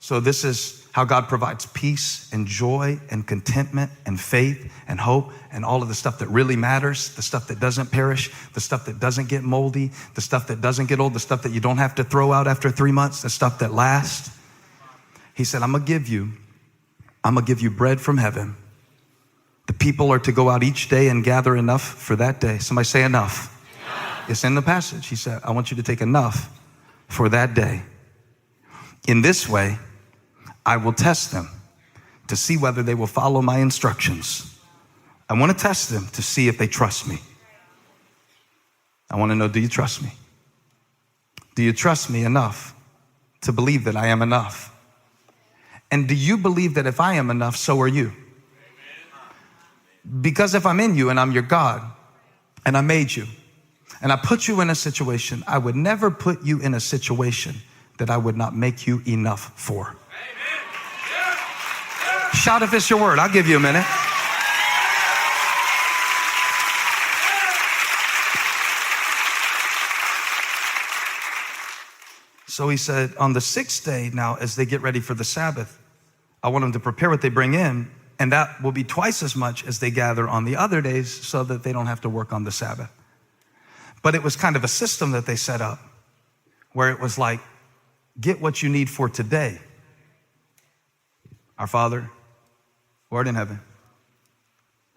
So this is how God provides peace and joy and contentment and faith and hope and all of the stuff that really matters, the stuff that doesn't perish, the stuff that doesn't get moldy, the stuff that doesn't get old, the stuff that you don't have to throw out after 3 months, the stuff that lasts. He said, I'm gonna give you bread from heaven. The people are to go out each day and gather enough for that day. Somebody say enough. It's in the passage. He said, I want you to take enough for that day. In this way, I will test them to see whether they will follow my instructions. I want to test them to see if they trust me. I want to know, do you trust me? Do you trust me enough to believe that I am enough? And do you believe that if I am enough, so are you? Because if I'm in you and I'm your God and I made you and I put you in a situation, I would never put you in a situation that I would not make you enough for. Shout if it's your word. I'll give you a minute. So he said, on the 6th day now, as they get ready for the Sabbath, I want them to prepare what they bring in, and that will be twice as much as they gather on the other days so that they don't have to work on the Sabbath. But it was kind of a system that they set up where it was like, get what you need for today. Our Father, who art in heaven,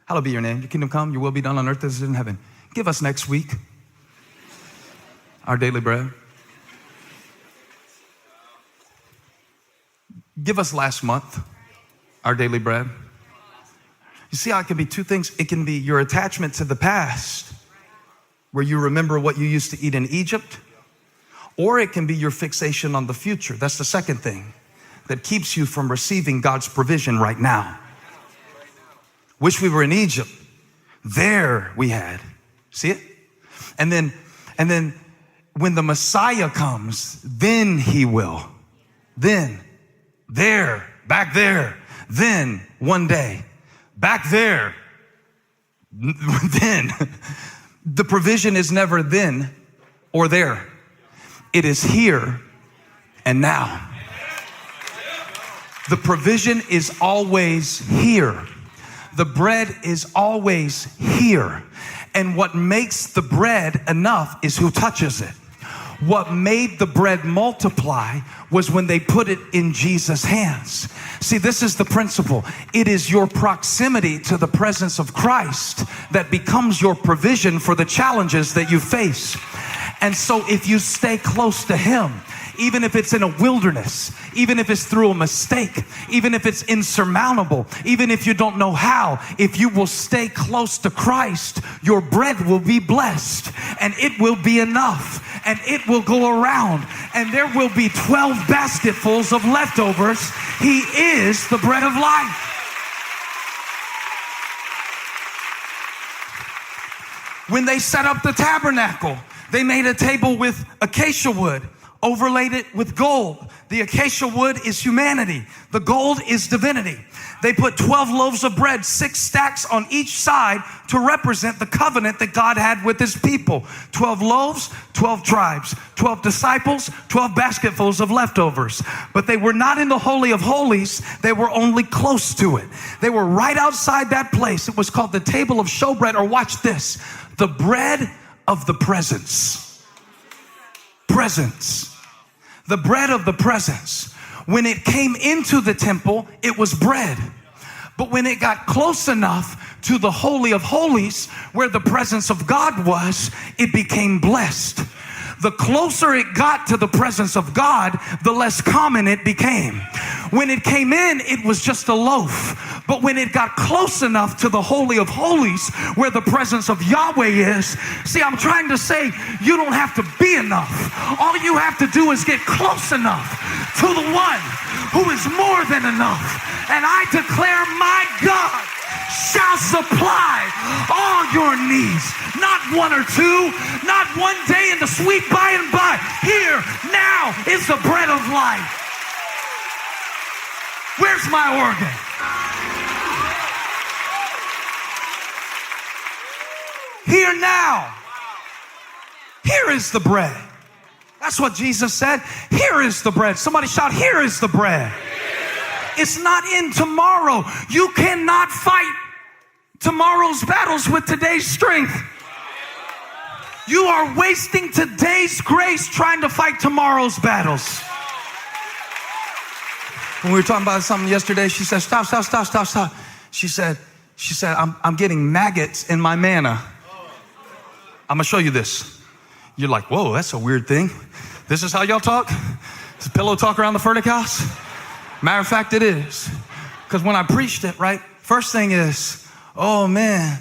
hallowed be your name. Your kingdom come, your will be done on earth as it is in heaven. Give us next week our daily bread. Give us last month our daily bread. You see how it can be two things? It can be your attachment to the past, where you remember what you used to eat in Egypt, or it can be your fixation on the future. That's the second thing that keeps you from receiving God's provision right now. Wish we were in Egypt. There we had. See it? And then when the Messiah comes, then he will. Then, there, back there. Then, one day, back there. Then. The provision is never then or there. It is here and now. The provision is always here. The bread is always here. And what makes the bread enough is who touches it. What made the bread multiply was when they put it in Jesus' hands. See, this is the principle. It is your proximity to the presence of Christ that becomes your provision for the challenges that you face. And so if you stay close to him, even if it's in a wilderness, even if it's through a mistake, even if it's insurmountable, even if you don't know how, if you will stay close to Christ, your bread will be blessed and it will be enough and it will go around and there will be 12 basketfuls of leftovers. He is the bread of life. When they set up the tabernacle, they made a table with acacia wood, overlaid it with gold. The acacia wood is humanity. The gold is divinity. They put 12 loaves of bread, 6 stacks on each side to represent the covenant that God had with his people. 12 loaves, 12 tribes, 12 disciples, 12 basketfuls of leftovers. But they were not in the Holy of Holies. They were only close to it. They were right outside that place. It was called the table of showbread, or watch this, the bread of the presence. Presence. The bread of the presence. When it came into the temple, it was bread. But when it got close enough to the Holy of Holies, where the presence of God was, it became blessed. The closer it got to the presence of God, the less common it became. When it came in, it was just a loaf. But when it got close enough to the Holy of Holies, where the presence of Yahweh is, see, I'm trying to say, you don't have to be enough. All you have to do is get close enough to the one who is more than enough. And I declare, my God shall supply all your needs. Not one or two, not one day in the sweet by and by. Here, now is the bread of life. Where's my organ? Here now. Here is the bread. That's what Jesus said. Here is the bread. Somebody shout, here is the bread. It's not in tomorrow. You cannot fight tomorrow's battles with today's strength. You are wasting today's grace trying to fight tomorrow's battles. When we were talking about something yesterday, she said, stop. She said, I'm getting maggots in my manna. I'm gonna show you this. You're like, whoa, that's a weird thing. This is how y'all talk? This pillow talk around the Furtick house? Matter of fact, it is. Because when I preached it, right, first thing is, oh man,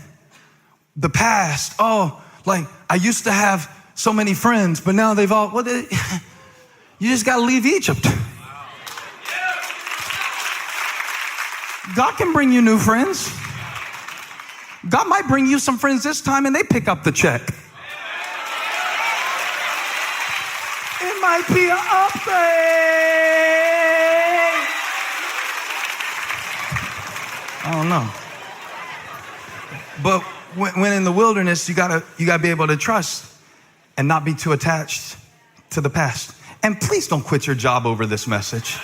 the past. Oh, like I used to have so many friends, but now they've all, you just got to leave Egypt. God can bring you new friends. God might bring you some friends this time and they pick up the check. It might be an upgrade. I don't know. But when in the wilderness, you gotta be able to trust and not be too attached to the past. And please don't quit your job over this message.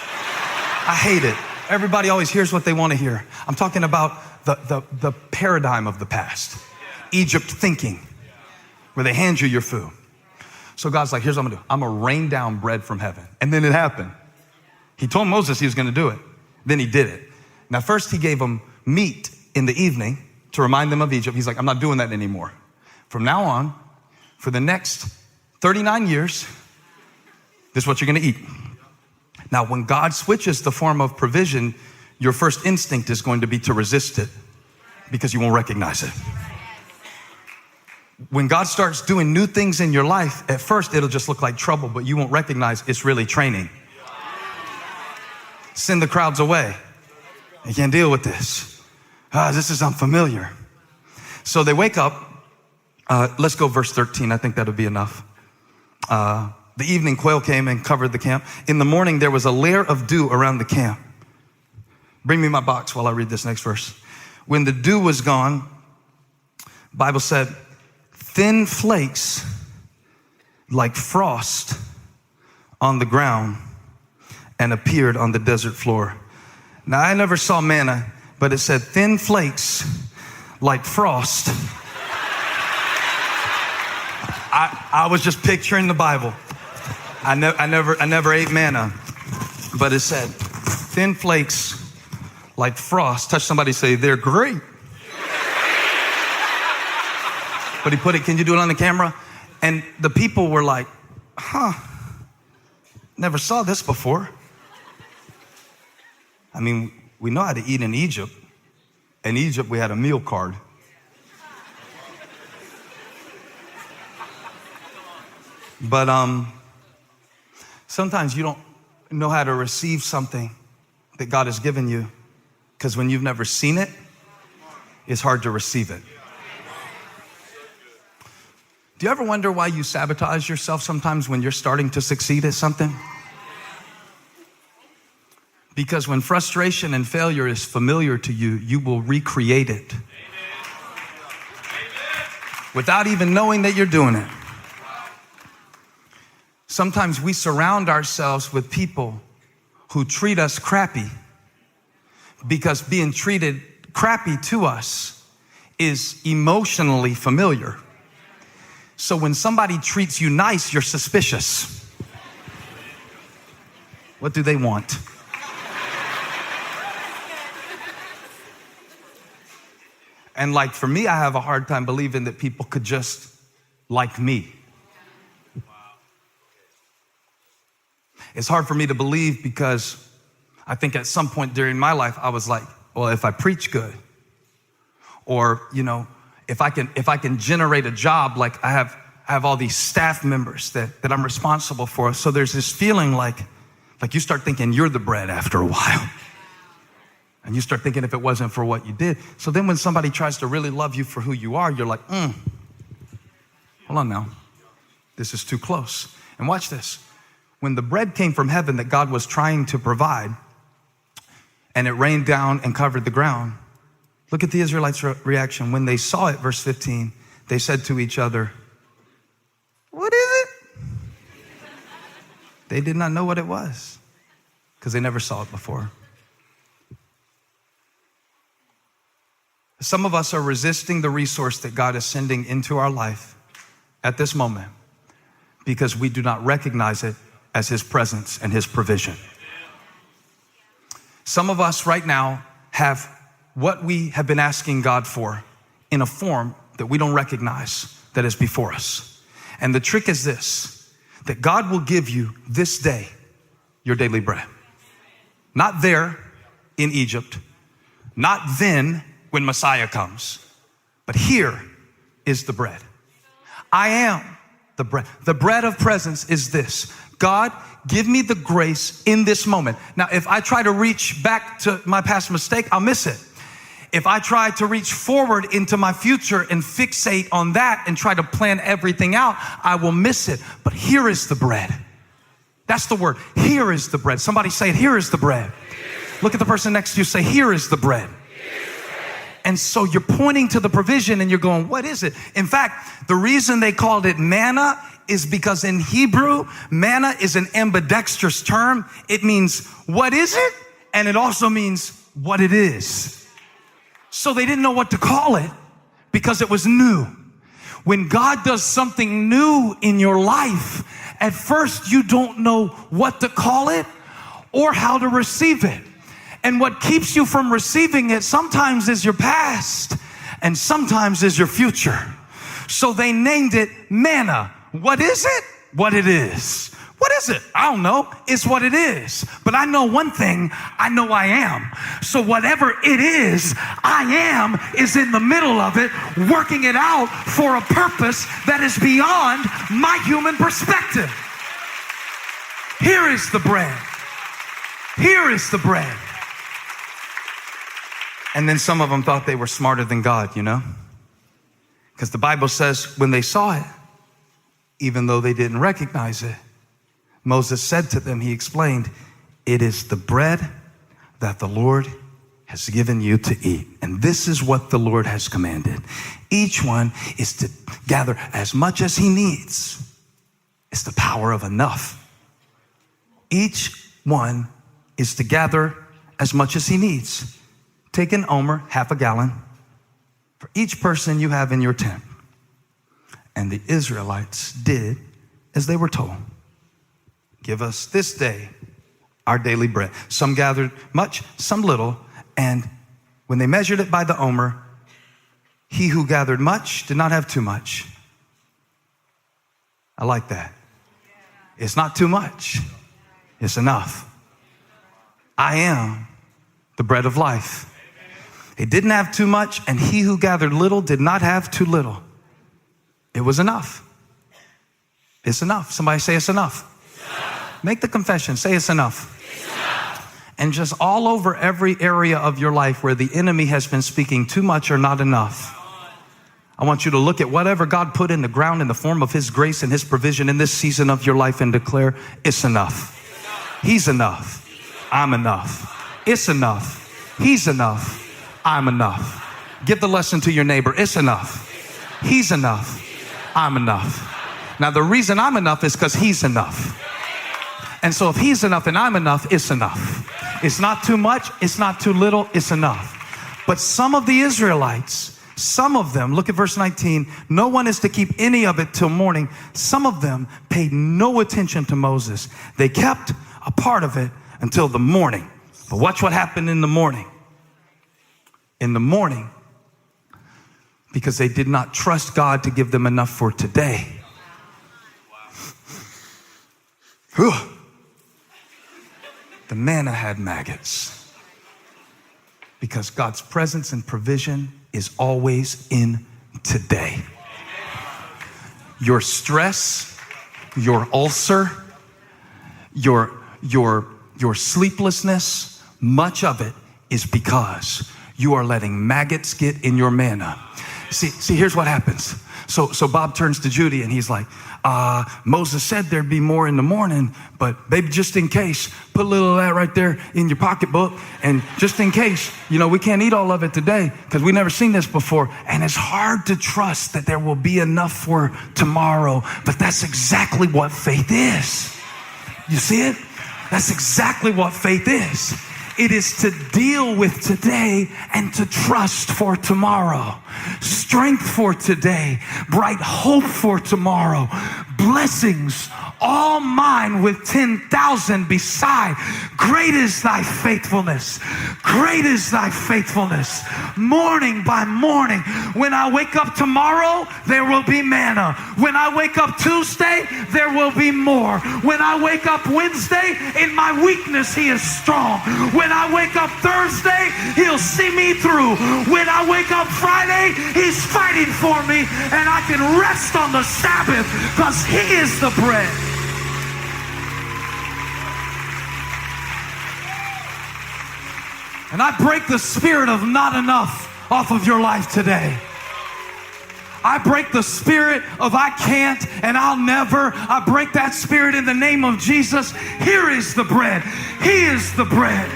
I hate it. Everybody always hears what they want to hear. I'm talking about the paradigm of the past. Egypt thinking, where they hand you your food. So God's like, here's what I'm gonna do. I'm gonna rain down bread from heaven. And then it happened. He told Moses he was gonna do it. Then he did it. Now first he gave them meat in the evening to remind them of Egypt. He's like, I'm not doing that anymore. From now on, for the next 39 years, this is what you're gonna eat. Now, when God switches the form of provision, your first instinct is going to be to resist it because you won't recognize it. When God starts doing new things in your life, at first it'll just look like trouble, but you won't recognize it's really training. Send the crowds away. You can't deal with this. This is unfamiliar. So they wake up. Let's go verse 13. I think that'll be enough. The evening quail came and covered the camp. In the morning, there was a layer of dew around the camp. Bring me my box while I read this next verse. When the dew was gone, Bible said, thin flakes like frost on the ground and appeared on the desert floor. Now, I never saw manna, but it said thin flakes like frost. I was just picturing the Bible. I never ate manna, but it said thin flakes like frost. Touch somebody, say, they're great. But he put it, can you do it on the camera? And the people were like, never saw this before. I mean, we know how to eat in Egypt. In Egypt, we had a meal card. But sometimes you don't know how to receive something that God has given you because when you've never seen it, it's hard to receive it. Do you ever wonder why you sabotage yourself sometimes when you're starting to succeed at something? Because when frustration and failure is familiar to you, you will recreate it without even knowing that you're doing it. Sometimes we surround ourselves with people who treat us crappy because being treated crappy to us is emotionally familiar. So when somebody treats you nice, you're suspicious. What do they want? And like for me, I have a hard time believing that people could just like me. It's hard for me to believe because I think at some point during my life, I was like, well, if I preach good, or, you know, if I can generate a job, like I have all these staff members that I'm responsible for. So there's this feeling like you start thinking you're the bread after a while. And you start thinking if it wasn't for what you did. So then when somebody tries to really love you for who you are, you're like, hold on now. This is too close. And watch this. When the bread came from heaven that God was trying to provide, and it rained down and covered the ground, look at the Israelites' reaction. When they saw it, verse 15, they said to each other, what is it? They did not know what it was because they never saw it before. Some of us are resisting the resource that God is sending into our life at this moment because we do not recognize it as his presence and his provision. Some of us right now have what we have been asking God for in a form that we don't recognize that is before us. And the trick is this, that God will give you this day your daily bread. Not there in Egypt, not then when Messiah comes, but here is the bread. I am the bread. The bread of presence is this. God, give me the grace in this moment. Now, if I try to reach back to my past mistake, I'll miss it. If I try to reach forward into my future and fixate on that and try to plan everything out, I will miss it. But here is the bread. That's the word. Here is the bread. Somebody say it. Here is the bread. Look at the person next to you. Say, here is the bread. And so you're pointing to the provision and you're going, what is it? In fact, the reason they called it manna is because in Hebrew, manna is an ambidextrous term. It means, what is it? And it also means what it is. So they didn't know what to call it because it was new. When God does something new in your life, at first you don't know what to call it or how to receive it. And what keeps you from receiving it sometimes is your past and sometimes is your future. So they named it manna. What is it? What it is. What is it? I don't know. It's what it is. But I know one thing. I know I am. So whatever it is, I am is in the middle of it, working it out for a purpose that is beyond my human perspective. Here is the bread. Here is the bread. And then some of them thought they were smarter than God, you know? Because the Bible says when they saw it, even though they didn't recognize it, Moses said to them, he explained, it is the bread that the Lord has given you to eat. And this is what the Lord has commanded. Each one is to gather as much as he needs. It's the power of enough. Each one is to gather as much as he needs. Take an omer, half a gallon, for each person you have in your tent. And the Israelites did as they were told. Give us this day our daily bread. Some gathered much, some little. And when they measured it by the omer, he who gathered much did not have too much. I like that. It's not too much. It's enough. I am the bread of life. He didn't have too much, and he who gathered little did not have too little. It was enough. It's enough. Somebody say it's enough. Make the confession. Say it's enough. And just all over every area of your life where the enemy has been speaking too much or not enough, I want you to look at whatever God put in the ground in the form of his grace and his provision in this season of your life and declare, it's enough. He's enough. I'm enough. It's enough. He's enough. I'm enough. Give the lesson to your neighbor. It's enough. He's enough. I'm enough. Now, the reason I'm enough is because he's enough. And so if he's enough and I'm enough, it's enough. It's not too much. It's not too little. It's enough. But some of the Israelites, some of them, look at verse 19, no one is to keep any of it till morning. Some of them paid no attention to Moses. They kept a part of it until the morning. But watch what happened in the morning. In the morning, because they did not trust God to give them enough for today. Whew. The manna had maggots. Because God's presence and provision is always in today. Your stress, your ulcer, your sleeplessness, much of it is because you are letting maggots get in your manna. See, here's what happens. So Bob turns to Judy and he's like, Moses said there'd be more in the morning, but baby, just in case, put a little of that right there in your pocketbook. And just in case, we can't eat all of it today because we never seen this before. And it's hard to trust that there will be enough for tomorrow, but that's exactly what faith is. You see it? That's exactly what faith is. It is to deal with today and to trust for tomorrow. Strength for today, bright hope for tomorrow, blessings all mine with 10,000 beside. Great is thy faithfulness. Great is thy faithfulness. Morning by morning. When I wake up tomorrow, there will be manna. When I wake up Tuesday, there will be more. When I wake up Wednesday, in my weakness, he is strong. When I wake up Thursday, he'll see me through. When I wake up Friday, he's fighting for me, and I can rest on the Sabbath because he is the bread. And I break the spirit of not enough off of your life today. I break the spirit of I can't and I'll never. I break that spirit in the name of Jesus. Here is the bread. He is the bread.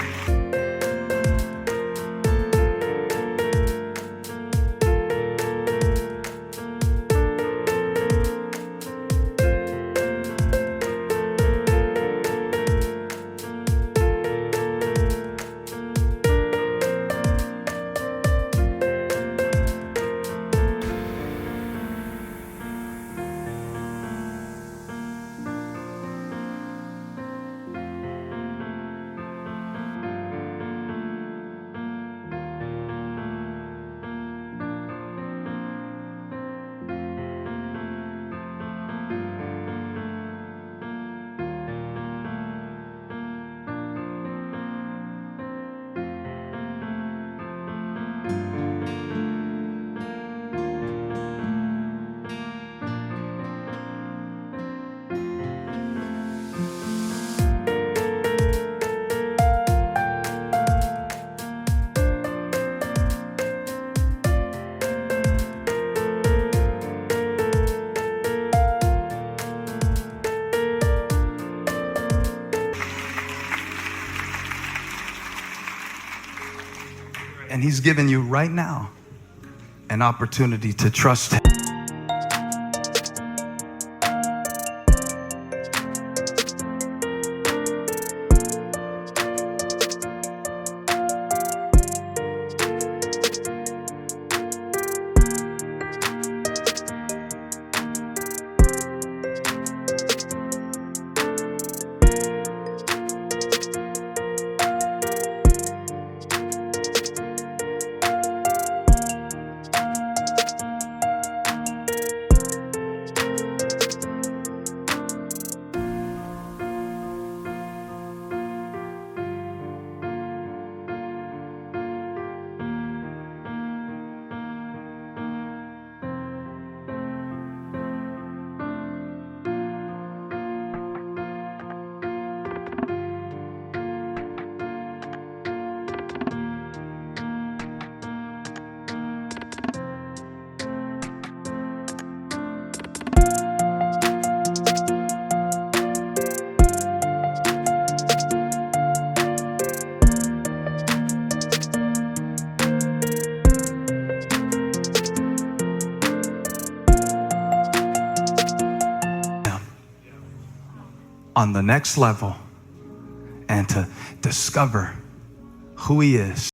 And he's given you right now an opportunity to trust him. On the next level and to discover who he is.